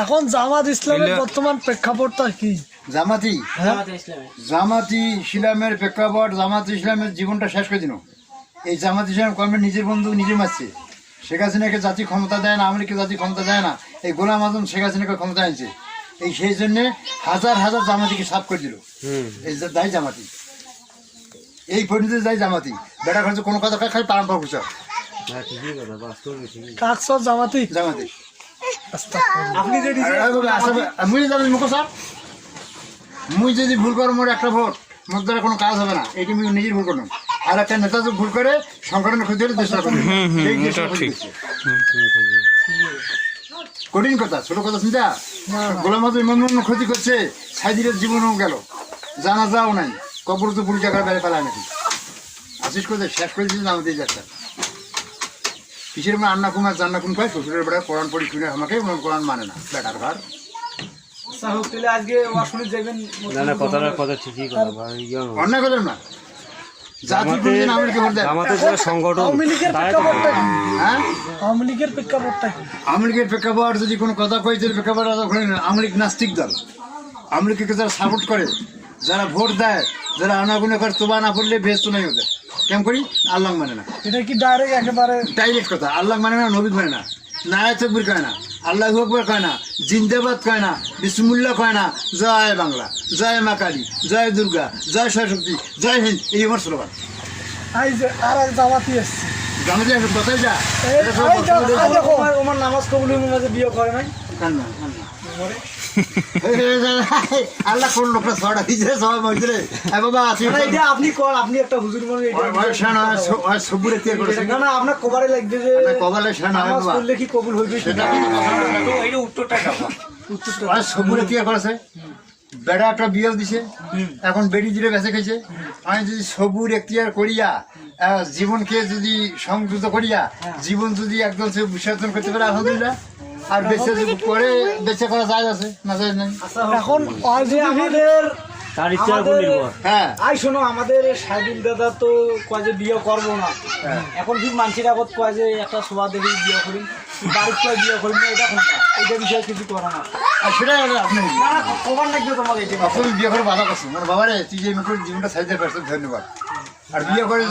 এখন জামাত ইসলামের বর্তমান প্রেক্ষাপটটা কি? জামাতি ইসলামের প্রেক্ষাপট, জামাত ইসলামের জীবনটা শেষ করে দিল। এই জামাত ইসলাম কর্মের নিজের বন্ধু নিজে মারছে। শেখ হাসিনাকে জাতি ক্ষমতা দেয় না, আমেরিকা জাতি ক্ষমতা দেয় না, এই গোলাম আজম শেখ হাসিনাকে ক্ষমতা আনছে। এই সেই জন্যে হাজার হাজার জামাতিকে সাফ করে দিল। এই দায় জামাতি, এই পরিণতি দায় জামাতি। বেটা খরচ কোনো কথা খাই পারম্পর করছে জামাতি জামাতি। আপনি মুই যদি ভুল করো মোর একটা ভোট, মোর দ্বারা কোনো কাজ হবে না, এটি আমি নিজের ভুল করলাম। আর একটা নেতা যদি ভুল করে সংগঠনের ক্ষতি হলে চেষ্টা করবে। কঠিন কথা, ছোট কথা চিন্তা। গোলাম আজম এমন ক্ষতি করছে, সাইদিরের জীবনও গেল, জানা যাও নাই, কবর তো পুরো জায়গার বেড়ে ফেলায় নাকি আশিস করে শেষ করে দিয়েছে আমাদের যাত্রা। কিসের মানে আন্না কুমার জান্না কুম পায়, শ্বশুরের বেড়া কোরআন পড়ি শুনে আমাকে কোরআন মানে না, বেটার ঘর। অন্যায় করলাম না, জাতি আওয়ামী লীগের প্রেক্ষাপট যদি কোনো কথা কয়েছে প্রেক্ষাপট আওয়ামী লীগ নাস্তিক দল। আওয়ামী লীগকে যারা সাপোর্ট করে, যারা ভোট দেয়, যারা আনাগুনা করে, তোবা না পড়লে বেশ তো নাই ওদের। কেমন করি? আল্লাহ মানে না, এটা কি ডাইরেক্ট একেবারে ডাইরেক্ট কথা। আল্লাহ মানে না, নবী মানে না, নায়াত তাকবীর কয় না, আল্লাহু আকবার কয় না, জিন্দাবাদ কয় না, বিসমিল্লাহ কয় না, জয় বাংলা, জয় মা কালী, জয় দুর্গা, জয় সরস্বতী, জয় হিন্দ, এই আমার স্লোগান। আর এক জামাতি এসছে, জামাতি আসে কথাই যা আমার নামাজ কবুল বিয়ে করে নাই। আল্লাহ কোন লোকটা ছড়া দিয়েছে সবাই মজরে বাবা আপনি কর, আপনি একটা হুজুর মনে সবুরে তৈরি করেছেন না, না আপনার কবারে লাগবে যে কবালে নামাজ পড়লে কি কবুল হইবে সেটা উত্তরটা সবুরে তৈরি করেছে। বেড়া একটা বিয়েও দিছে, এখন বেড়ি দিলে বেঁচে খেয়েছে। আমি যদি সবুর এখতিয়ার করিয়া জীবনকে যদি সংযুক্ত করিয়া জীবন যদি একদম বিসর্জন করতে পারে আলহামদুলিল্লাহ। আর বেঁচে যদি পরে বেঁচে করা যায় আছে না যায় নাই। এখন শোনো, আমাদের সাইদুল দাদা তো কয় যে বিয়ে করবো না, এখন ঠিক মানুষের আগত কয় যে একটা সভা দেখে বিয়ে করি, বাড়ির কয় বিয়ে করি না, এটা কোনটা? এটা বিষয়ে কিছু করে না, সেটাই আপনি খবর লাগবে তোমাকে। তুমি বিয়ে করে বাধা করছো মানে বাবারে, তুই যে জীবনটা সাইজে পারছো, ধন্যবাদ। আর বিয়ে করে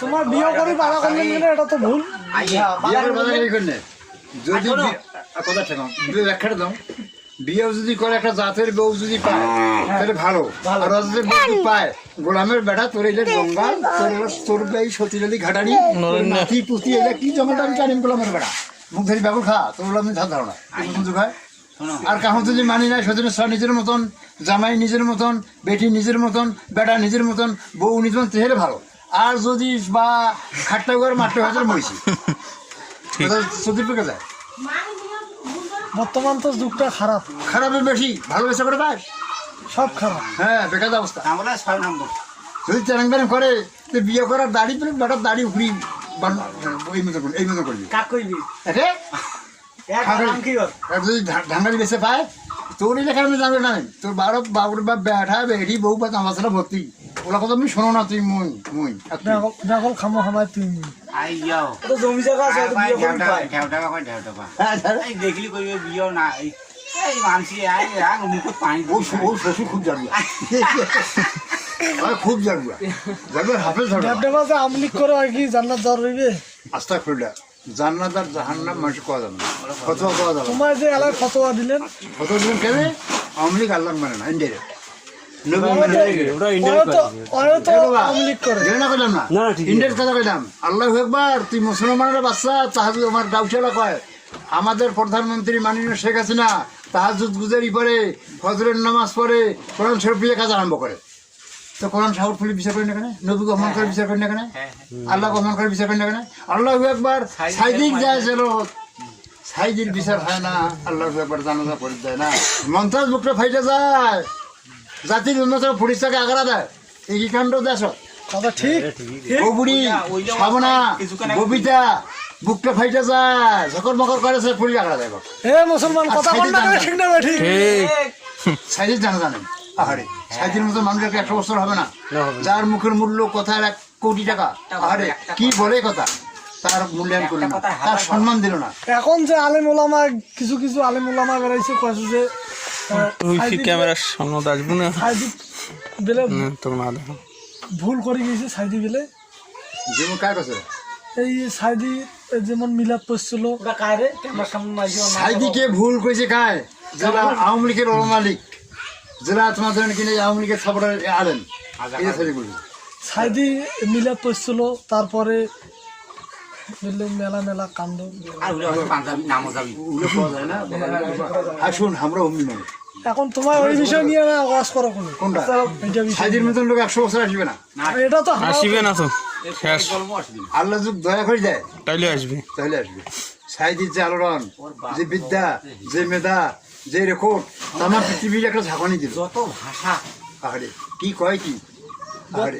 তোমার বিয়ে করে বাধা করলেন, এটা তো ভুল। বিয়ে করে বাধা করলে যদি কথা ঠেকাও ব্যাখ্যাটা দাও। বিয়েও যদি করে একটা জাতের বউ যদি পায় তাহলে ভালো, আর যদি বউ পায় গোলামের বেটা তোর এলে গঙ্গা, তোর এই সতীরালি ঘাটানি নাতি পুতি এলে কি জমাটা আমি জানি গোলামের বেটা মুখ ধরি ব্যাগুল খা, তোর আমি ধারণা খায়। আর কাহো যদি মানি নাই, সতীনের সব নিজের মতন, জামাই নিজের মতন, বেটি নিজের মতন, বেটা নিজের মতন, বউ নিজের মতন, তাহলে ভালো। আর যদি বা খাট্টা করে মাঠটা হাজার মরিছি সতীর পেকে যায়। বর্তমান তো যুগটা খারাপ, খারাপের বেশি, ভালোবাসা করে বাস সব খারাপ। হ্যাঁ, বেকার অবস্থা। যদি চ্যালেং ব্যালেং করে বিয়ে করার দাড়ি পেলে বেটার দাড়ি উখড়ি এই মতো করবি। যদি ঢাঙ্গালি বেঁচে পায় তোর এই লেখার আমি জানবে না, তোর বাবুর বা ব্যাঠা বেড়ি বউ বা কামাশালা ভর্তি, ওলা কথা তুমি শোনো না। তুই মুই দেখো খামো খামায় তুই জমি জায়গা আছে, দেখলি করবে বিয়ে না, শ্বশুর খুব জানবে, খুব জানবে, জানবে হাফেজ আমলিক করে আর কি জান্নাত যাওয়ার রইবে। আস্তা খুললা জান্নাত আর জাহান্নাম মানুষ কোয়া যাবে না, ফতোয়া কোয়া যাবে। তোমার যে এলাকায় ফতোয়া দিলেন, ফতোয়া দিলেন কেন? আওয়ামী লীগ আল্লাহ মানে না, ইনডাইরেক্ট তুই মুসলমানের বাচ্চা তাহাজুদ আমার গাউছালা কয়। আমাদের প্রধানমন্ত্রী মাননীয় শেখ হাসিনা তাহাজুদ গুজারি পরে, ফজরের নামাজ পড়ে, কোরআন শরীফ দিয়ে কাজ আরম্ভ করে। তো কোরআন সাহর ফুলি বিচার করেন না কেন? নবীকে অপমান করে বিচার করেন না কেন? আল্লাহকে অপমান করে বিচার করেন না কেন? আল্লাহ একবার সাইদিক যায় চলো, সাইদির বিচার হয় না, আল্লাহ একবার জানাজা পড়ে যায় না, মন্ত্রাজ বুকটা ফাইটে যায়, জাতির উন্নত পুলিশটাকে আগ্রা দেয়, এই কি কাণ্ড দেশ ঠিক। বুড়ি সাবনা ববিতা বুকটা ফাইটে যায়, ঝকর মকর করেছে, পুলিশ আগ্রা দেয়। মুসলমান সাইদির জানা জানেন আহারে, সাইদির মতো মানুষের 100 বছর হবে না, যার মুখের মূল্য কথার 1 কোটি টাকা। আহারে কি বলে কথা, তার মূল্যায়ন করলো না, তার সম্মান দিল না। এখন যে আলেম ওলামা কিছু কিছু আলেম ওলামা বেড়াইছে কয়েছে যে ক্যামেরার সামনে আসবো না সাইদি বেলে তো না দেখো ভুল করে গেছে সাইদি বেলে যেমন কার কাছে এই সাইদি যেমন মিলাদ পড়ছিল ওটা কায় রে ক্যামেরার সামনে মাইকে সাইদিকে ভুল করেছে কায়, যারা আওয়ামী লীগের মালিক, যারা তোমার ধরেন কিনে আওয়ামী লীগের সাপোর্টার আলেন, এই যে সাইদি বলছে। সাইদি মিলাদ পড়ছিল, তারপরে মেলা মেলা কাণ্ড। আর ওগুলো হয়তো পাঞ্জাবি নামও যাবি ওগুলো পাওয়া যায় না। আর শোন, আমরা অমনি মানুষ। এখন তোমার ওই বিষয় নিয়ে না ওয়াজ করো কোনো কোনটা? এটা বিষয় সাইদির মতন লোক 100 বছর আসবে না। এটা তো হারাম। আসবে না তো শেষ গল্প আসবি না। আল্লাহ যুগ দয়া করে দেয় তাইলে আসবে তাহলে আসবে। সাইদির যে আলোড়ন, যে বিদ্যা, যে মেধা, যে রেকর্ড, আমার পৃথিবীর একটা ঝাঁকানি দিল। যত ভাষা আহারে কি কয় কি, আহারে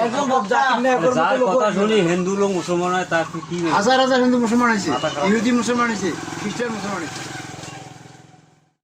একদম জাকির নায়কের মতো লোক শুনি হিন্দু লোক মুসলমান হয় তার কি হাজার হাজার হিন্দু মুসলমান আছে, ইহুদি মুসলমান আছে, খ্রিস্টান মুসলমান আছে।